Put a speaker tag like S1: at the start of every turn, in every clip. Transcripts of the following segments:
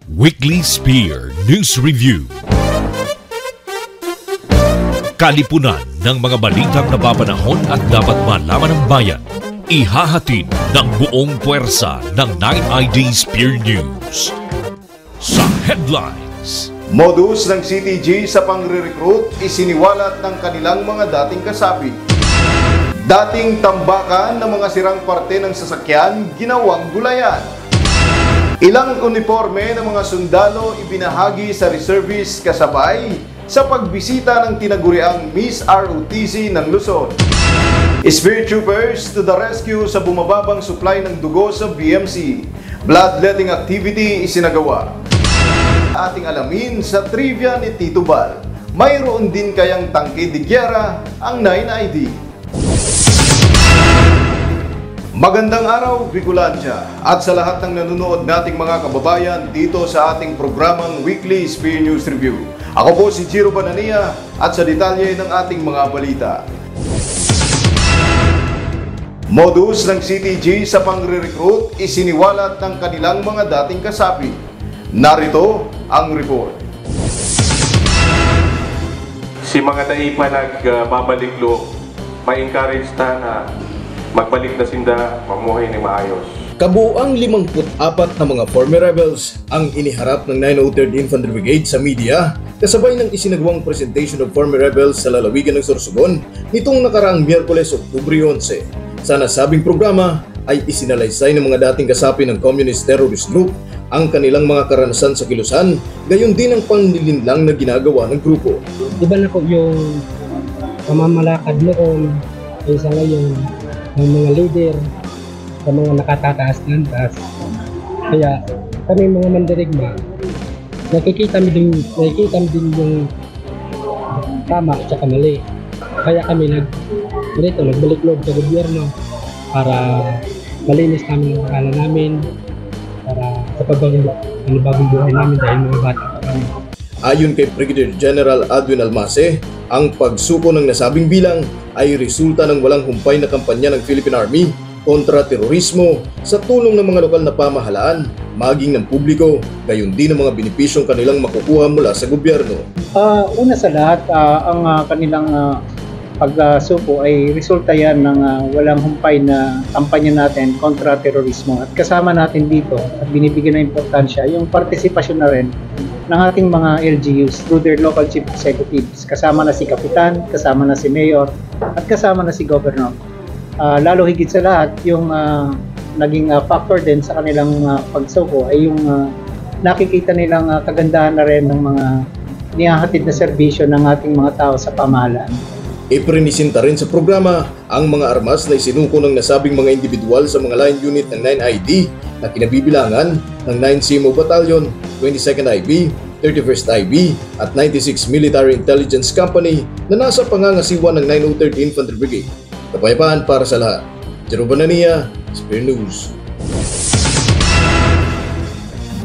S1: Weekly Spear News Review. Kalipunan ng mga balitang napapanahon at dapat malaman ng bayan. Ihahatid ng buong puwersa ng 9ID Spear News. Sa headlines:
S2: modus ng CTG sa pangre-recruit isiniwalat ng kanilang mga dating kasapi. Dating tambakan ng mga sirang parte ng sasakyan, ginawang gulayan. Ilang uniforme ng mga sundalo ibinahagi sa reservist kasabay sa pagbisita ng tinaguriang Miss ROTC ng Luzon. Spear Troopers to the rescue sa bumababang supply ng dugo sa BMC. Bloodletting activity isinagawa. Ating alamin sa trivia ni Tito Bal, mayroon din kayang tangke de gyera ang 9ID. Magandang araw, Bicolancia, at sa lahat ng nanonood nating mga kababayan dito sa ating programang Weekly Spear News Review. Ako po si Giro Banania at sa detalye ng ating mga balita. Modus ng CTG sa pangre-recruit isiniwalat ng kanilang mga dating kasapi. Narito ang report.
S3: Si mga daipa nagbabalik loob, ma-encourage na magbalik na sinda, mamuhay ni maayos.
S4: Kabuang 54 na mga former rebels ang iniharap ng 903rd Infantry Brigade sa media kasabay ng isinagawang presentation of former rebels sa lalawigan ng Sorsogon nitong nakaraang Miyerkules, Oktubre 11. Sa nasabing programa ay isinalaysay ng mga dating kasapi ng Communist Terrorist Group ang kanilang mga karanasan sa kilusan, gayon din ang panlilinlang na ginagawa ng grupo.
S5: Diba na po yung pamamalakad noon ay sa ngayon ng mga leader sa mga nakatataas ng taas. Kaya kami mga mandirigma, nakikita din yung tama at saka mali. Kaya kami nagbalik loob sa gobyerno para malinis namin ang akala namin, para sa pagbagong buhay namin dahil mga bata pa kami.
S4: Ayon kay Brigadier General Adwin Almase, ang pagsuko ng nasabing bilang ay resulta ng walang humpay na kampanya ng Philippine Army kontra terorismo sa tulong ng mga lokal na pamahalaan, maging ng publiko, gayon din ang mga benepisyong kanilang makukuha mula sa gobyerno.
S6: Una sa lahat, ang kanilang pagsuko ay resulta yan ng walang humpay na kampanya natin kontra terorismo. At kasama natin dito at binibigyan ng importansya yung partisipasyon na rin ng ating mga LGUs through their local chief executives. Kasama na si Kapitan, kasama na si Mayor, at kasama na si Governor. Lalo higit sa lahat, yung naging factor din sa kanilang pagsuko ay yung nakikita nilang kagandahan na rin ng mga nihahatid na serbisyo ng ating mga tao sa pamahalaan.
S4: Iprinisinta rin sa programa ang mga armas na isinuko ng nasabing mga individual sa mga line unit ng 9ID na kinabibilangan ng 9 CMO Battalion, 22nd IB, 31st IB at 96 Military Intelligence Company na nasa pangangasiwa ng 903rd Infantry Brigade. Kapayapaan para sa lahat. Giro Banania, Spear News.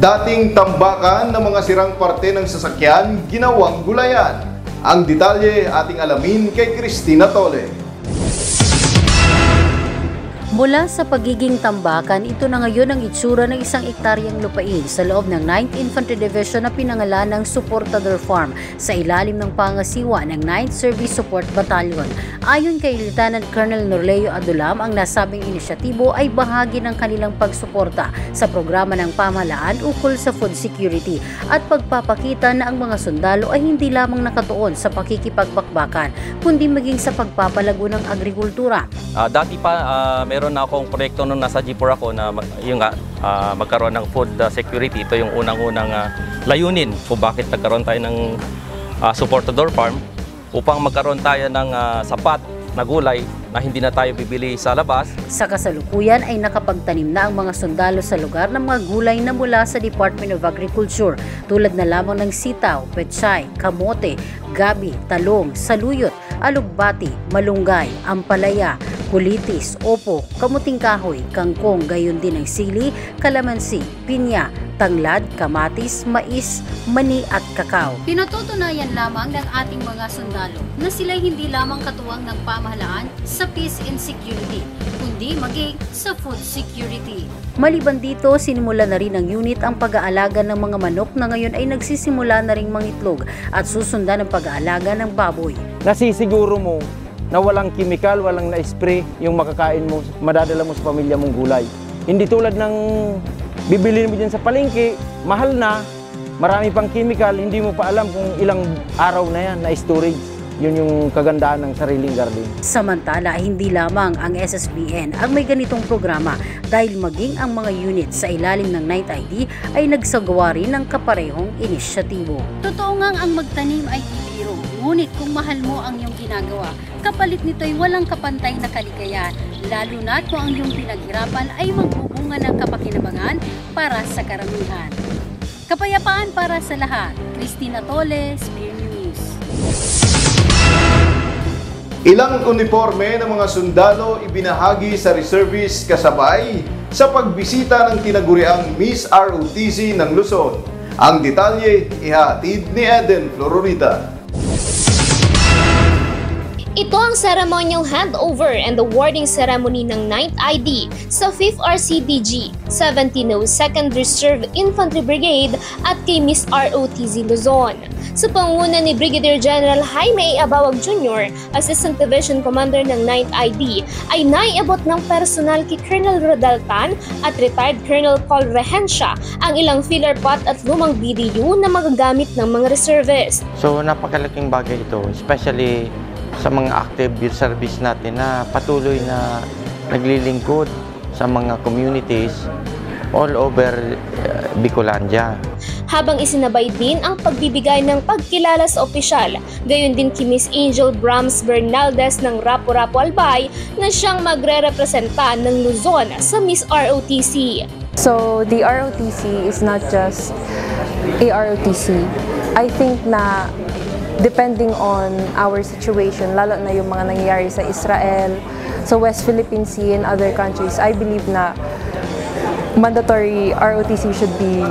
S2: Dating tambakan ng mga sirang parte ng sasakyan, ginawang gulayan. Ang detalye ating alamin kay Cristina Tole.
S7: Mula sa pagiging tambakan, ito na ngayon ang itsura ng isang ektaryang lupain sa loob ng 9th Infantry Division na pinangalan ng Supportador Farm sa ilalim ng pangasiwa ng 9th Service Support Battalion. Ayon kay Lieutenant Colonel Norleo Adulam, ang nasabing inisyatibo ay bahagi ng kanilang pagsuporta sa programa ng pamahalaan ukol sa food security at pagpapakita na ang mga sundalo ay hindi lamang nakatuon sa pakikipagbakbakan, kundi maging sa pagpapalago ng agrikultura.
S8: Dati pa meron na akong proyekto nung nasa G4 ako na magkaroon ng food security. Ito yung unang-unang layunin kung bakit nagkaroon tayo ng Supportador Farm, upang magkaroon tayo ng sapat na gulay na hindi na tayo bibili sa labas.
S7: Sa kasalukuyan ay nakapagtanim na ang mga sundalo sa lugar ng mga gulay na mula sa Department of Agriculture tulad na lamang ng sitaw, pechay, kamote, gabi, talong, saluyot, alugbati, malunggay, ampalaya, kulitis, opo, kamuting kahoy, kangkong, gayon din ang sili, kalamansi, pinya, tanglad, kamatis, mais, mani at kakao. Pinatutunayan lamang ng ating mga sundalo na sila hindi lamang katuwang ng pamahalaan sa peace and security, kundi maging sa food security. Maliban dito, sinimula na rin ng unit ang pag-aalaga ng mga manok na ngayon ay nagsisimula na ring mangitlog at susundan ng pag-aalaga ng baboy.
S9: Nasisiguro mo na walang kimikal, walang na-spray yung makakain mo, madadala mo sa pamilya mong gulay. Hindi tulad ng bibili mo dyan sa palengke, mahal na, marami pang kimikal, hindi mo pa alam kung ilang araw na yan na storage. Yun yung kagandaan ng sariling garden. Samantala, hindi lamang ang SSBN ang may ganitong programa dahil maging ang mga unit sa ilalim ng 9th ID ay nagsagawa rin ng kaparehong inisyatibo. Totoo nga ang magtanim ay biro, ngunit kung mahal mo ang iyong ginagawa, kapalit nito'y walang kapantay na kaligayahan, lalo na kung ang iyong pinaghirapan ay magbubunga ng kapakinabangan para sa karamihan. Kapayapaan para sa lahat. Christina Tole, Spear News.
S2: Ilang uniforme ng mga sundalo ibinahagi sa reservist kasabay sa pagbisita ng tinaguriang Miss ROTC ng Luzon. Ang detalye ihahatid ni Eden Flororita.
S10: Ito ang seremonyang handover and awarding ceremony ng 9th ID sa 5th RCDG, 1702nd Reserve Infantry Brigade at kay Miss ROTC Luzon. Sa panguna ni Brigadier General Jaime A. Abawag Jr., Assistant Division Commander ng 9th ID, ay naiabot ng personal kay Colonel Rodaltan at retired Colonel Paul Rehencia ang ilang filler pot at lumang BDU na magagamit ng mga reservists.
S11: So napakalaking bagay ito, especially sa mga active youth service natin na patuloy na naglilingkod sa mga communities all over Bicolandia.
S10: Habang isinabay din ang pagbibigay ng pagkilala sa opisyal, gayon din kay Miss Angel Brahms Bernaldez ng Rapu-Rapu Albay na siyang magre-representa ng Luzon sa Miss ROTC.
S12: So the ROTC is not just a ROTC. I think na depending on our situation, lalo na yung mga nangyayari sa Israel, sa West Philippine Sea and other countries, I believe na mandatory ROTC should be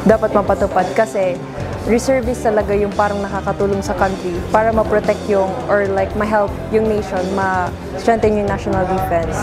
S12: dapat mapatupad kasi reservist talaga yung parang nakakatulong sa country para ma-protect yung or like ma-help yung nation, ma-strengthen yung national defense.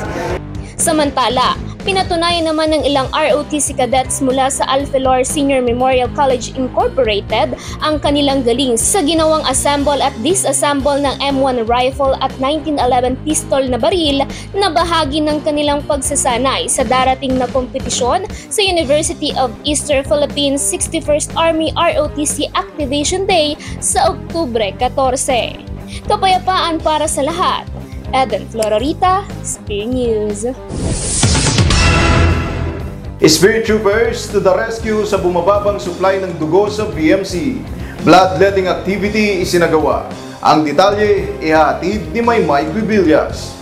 S10: Samantala, pinatunayan naman ng ilang ROTC cadets mula sa Alphelor Senior Memorial College Incorporated ang kanilang galing sa ginawang assemble at disassemble ng M1 rifle at 1911 pistol na baril na bahagi ng kanilang pagsasanay sa darating na kompetisyon sa University of Eastern Philippines 61st Army ROTC Activation Day sa Oktubre 14. Kapayapaan para sa lahat. Eden Flororita, Spear News.
S2: Spirit Troopers to the rescue sa bumababang supply ng dugo sa BMC. Bloodletting activity isinagawa. Ang detalye ihatid ni Maymay Guibillas.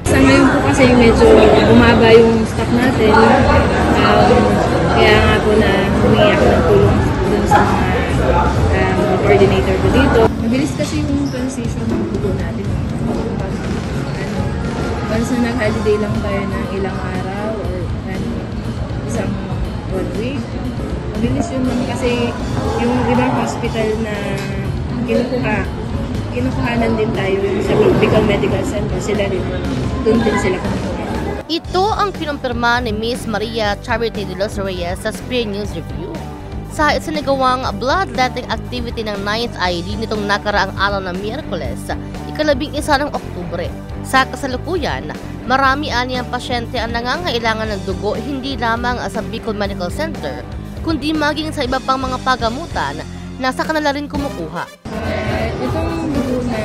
S13: Sa ngayon po kasi medyo bumaba yung stock natin. Kaya nga po na humingi ako ng tulong dun sa mga coordinator ko dito. Mabilis kasi yung transition ng dugo natin. Once na nag-holiday lang tayo ng ilang araw or isang 1 week, mabilis yun naman kasi yung ibang hospital na kinukuhanan din tayo sa Bicol Medical Center, sila rin, doon din sila kumukuha.
S14: Ito ang kinumpirma ni Miss Maria Charity de los Reyes sa Spear News Review sa isinagawang bloodletting activity ng 9th ID nitong nakaraang araw ng Miyerkules, ika-11 ng Oktubre. Sa kasalukuyan, marami aniyang pasyente ang nangangailangan ng dugo hindi lamang sa Bicol Medical Center, kundi maging sa iba pang mga pagamutan na sa kanila rin kumukuha.
S13: Itong dugo na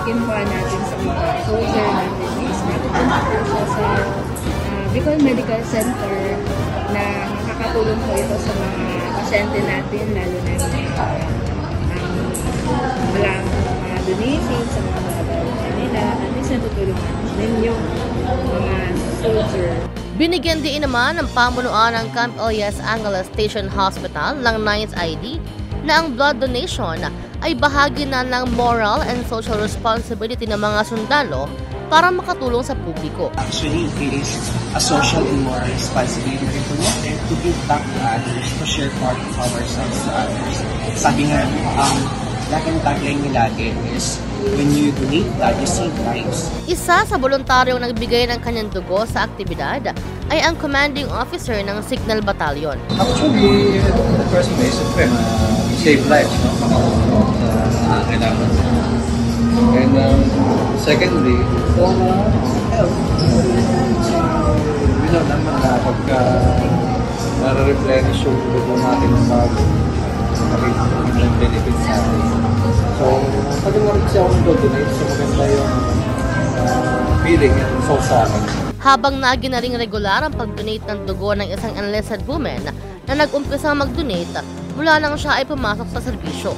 S13: kinukuha natin sa mga soldier natin is napupunta po siya sa Bicol Medical Center na nakakatulong po ito sa mga pasyente natin, lalo na yung walang mga donation sa mga nila, at least natutulungan din yung mga soldier.
S14: Binigyan din naman ng pamunuan ng Camp Elias Angeles Station Hospital ng 9th ID na ang blood donation ay bahagi na ng moral and social responsibility ng mga sundalo para makatulong sa publiko.
S15: Actually, it is a social and moral responsibility for them to give back to others, to share part of ourselves to others. Sabi nga, laking tagline nila din is, when you donate blood, you save lives.
S14: Isa sa voluntaryong nagbigay ng kanyang dugo sa aktibidad ay ang commanding officer ng Signal Battalion.
S16: Actually, in the first place, save lives, no? Kailangan. And secondly, for health. We know naman na pagka nare-replenish yung dugo natin ng bago, maging benefits natin. So, pwede mo rin siya akong donate sa maganda yung feeling and soul sa akin.
S14: Habang naging na ring regular ang pag-donate ng dugo ng isang enlisted woman na nag-umpisang mag-donate mula nang siya ay pumasok sa serbisyo.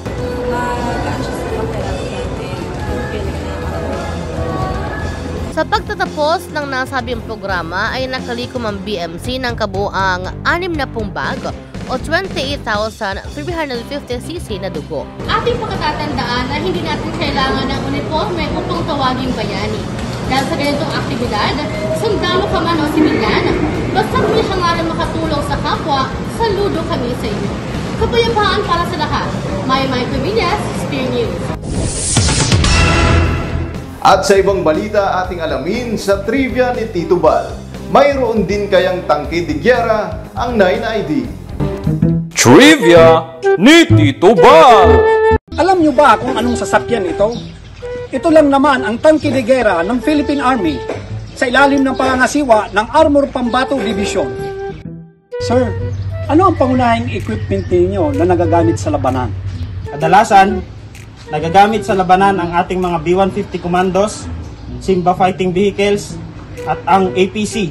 S14: Sa pagtatapos ng nasabing programa ay nakalikom ang BMC ng kabuang 60 bag o 28,350cc na dugo.
S17: Ating pagkatatandaan na hindi natin kailangan ng uniforme upang tawaging bayani. Dahil sa ganitong aktibidad, sundalo ka man o sibilyan, basta may hangaran makatulong sa kapwa, saludo kami sa inyo. Kapayapaan para sa lahat. May Pamillas, Spear News.
S2: At sa ibang balita ating alamin sa trivia ni Tito Bal, mayroon din kayang tangke de gyera ang 9ID.
S18: Trivia ni Tito Bal!
S19: Alam nyo ba kung anong sasakyan ito? Ito lang naman ang tangke de gyera ng Philippine Army sa ilalim ng pangangasiwa ng Armor Pambato Division. Sir, ano ang pangunahing equipment ninyo na nagagamit sa labanan?
S20: Kadalasan, nagagamit sa labanan ang ating mga B-150 Commandos, Simba Fighting Vehicles, at ang APC,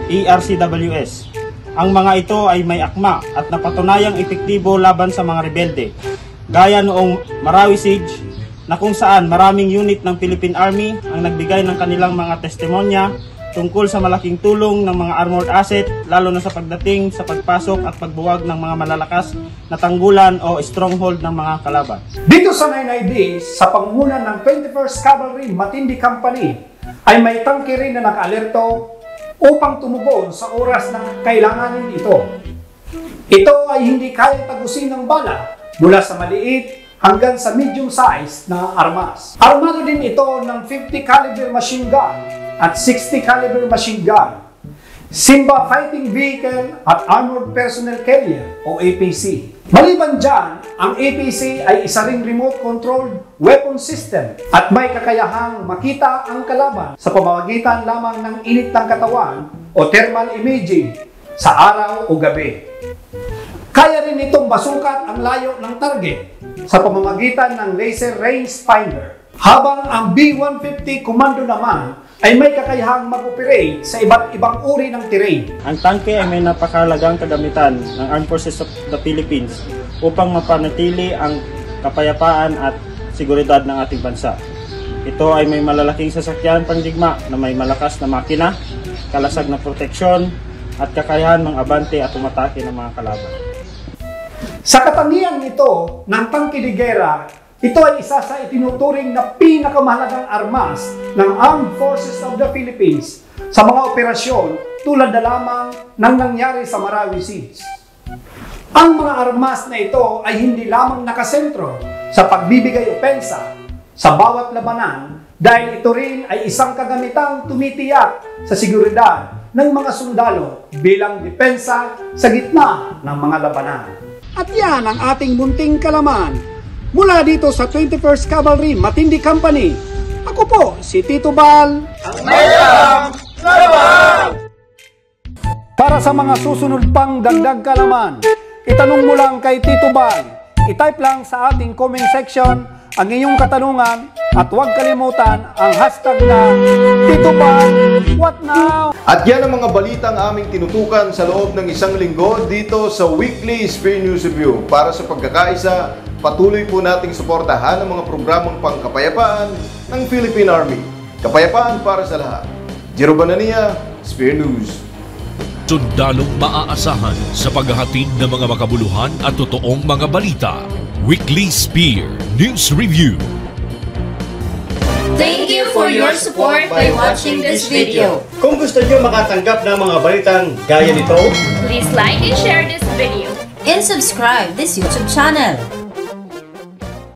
S20: ERCWS. Ang mga ito ay may akma at napatunayang epektibo laban sa mga rebelde, gaya noong Marawi Siege, na kung saan maraming unit ng Philippine Army ang nagbigay ng kanilang mga testimonya tungkol sa malaking tulong ng mga armored asset, lalo na sa pagdating sa pagpasok at pagbuwag ng mga malalakas na tanggulan o stronghold ng mga kalaban.
S19: Dito sa 9ID, sa pangunan ng 21st Cavalry Matindi Company, ay may tangke rin na naka-alerto upang tumugon sa oras na kailanganin ito. Ito ay hindi kayang tagusin ng bala mula sa maliit hanggang sa medium size na armas. Armado din ito ng 50 caliber machine gun at 60 caliber machine gun, Simba Fighting Vehicle at Armored Personnel Carrier o APC. Maliban dyan, ang APC ay isa ring remote controlled weapon system at may kakayahang makita ang kalaban sa pamamagitan lamang ng init ng katawan o thermal imaging sa araw o gabi. Kaya rin itong basukat ang layo ng target sa pamamagitan ng laser range finder. Habang ang B-150 Commando naman ay may kakayahang mag-operate sa iba't ibang uri ng terrain.
S20: Ang tangke ay may napakahalagang kagamitan ng Armed Forces of the Philippines upang mapanatili ang kapayapaan at seguridad ng ating bansa. Ito ay may malalaking sasakyan pandigma na may malakas na makina, kalasag na proteksyon at kakayahan mang-abante at umatake ng mga kalaban.
S19: Sa katangian nito ng tangke de gyera, ito ay isa sa itinuturing na pinakamahalagang armas ng Armed Forces of the Philippines sa mga operasyon tulad na lamang ng nangyari sa Marawi Siege. Ang mga armas na ito ay hindi lamang nakasentro sa pagbibigay opensa sa bawat labanan dahil ito rin ay isang kagamitang tumitiyak sa seguridad ng mga sundalo bilang depensa sa gitna ng mga labanan. At yan ang ating munting kalaman. Mula dito sa 21st Cavalry Matindi Company, ako po si Tito Bal. Ang mayang kalaman! Para sa mga susunod pang dagdag kalaman, itanong mo lang kay Tito Bal. I-type lang sa ating comment section ang iyong katanungan at huwag kalimutan ang hashtag na Tito Bal What Now?
S2: At yan ang mga balitang aming tinutukan sa loob ng isang linggo dito sa Weekly Spear News Review. Para sa pagkakaisa, patuloy po nating suportahan ang mga programang pangkapayapaan ng Philippine Army. Kapayapaan para sa lahat. Jero Banania, Spear News.
S1: Sundalong maaasahan sa paghahatid ng mga makabuluhan at totoong mga balita. Weekly Spear News Review.
S21: Thank you for your support by watching this video.
S22: Kung gusto niyo makatanggap ng mga balitang gaya nito,
S21: please like and share this video.
S23: And subscribe this YouTube channel.